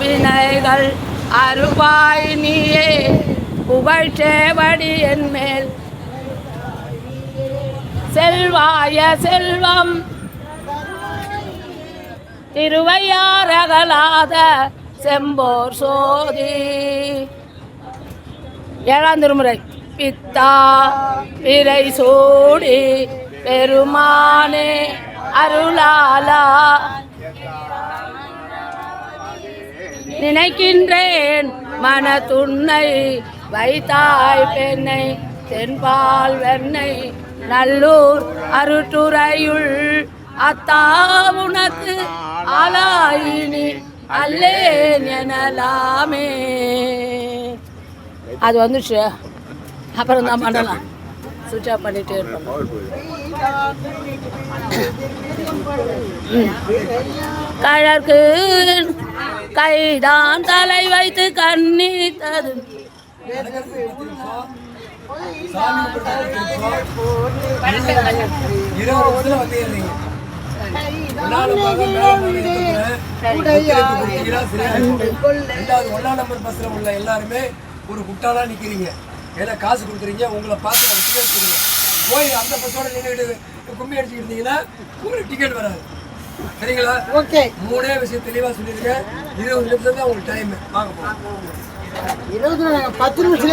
வினைகள் அருபாய் நீயே புகழ்ச்சேவடி என் மேல் செல்வாய செல்வம் திருவையாரகலாத செம்போர் சோதி. ஏழாம் திருமுறை. பித்தா பிறை சூடி பெருமானே அருளாலா நினைக்கின்றேன் மனத்துன்னை வைத்தாய் பெண்ணை தென்பால் வெண்ணை நல்லூர் அருட்டுறையுள் அத்தா உனக்கு ஆளாயினி அல்லேன் எனலாமே. அது வந்துச்சு, அப்புறம் தான் பண்ணலாம். சுவிட்ச் ஆஃப் பண்ணிட்டே இருப்போம். கழற்கு கைதான் தலை வைத்து கண்ணீத்தது எல்லாருமே ஒரு குட்டாளா நிக்கிறீங்க. ஏன்னா காசு கொடுக்குறீங்க, உங்களை பார்த்து அதை டிக்கெட் போய் அந்த பஸ்ஸோட நின்றுட்டு கும்மி அடிச்சுட்டு இருந்தீங்கன்னா உங்களுக்கு டிக்கெட் வராது. சரிங்களா? ஓகே. மூணே விஷயம் தெளிவா சொல்லியிருக்கேன். 20 நிமிஷம் தான் உங்களுக்கு டைம். வாங்க போகலாம். 10 நிமிஷம்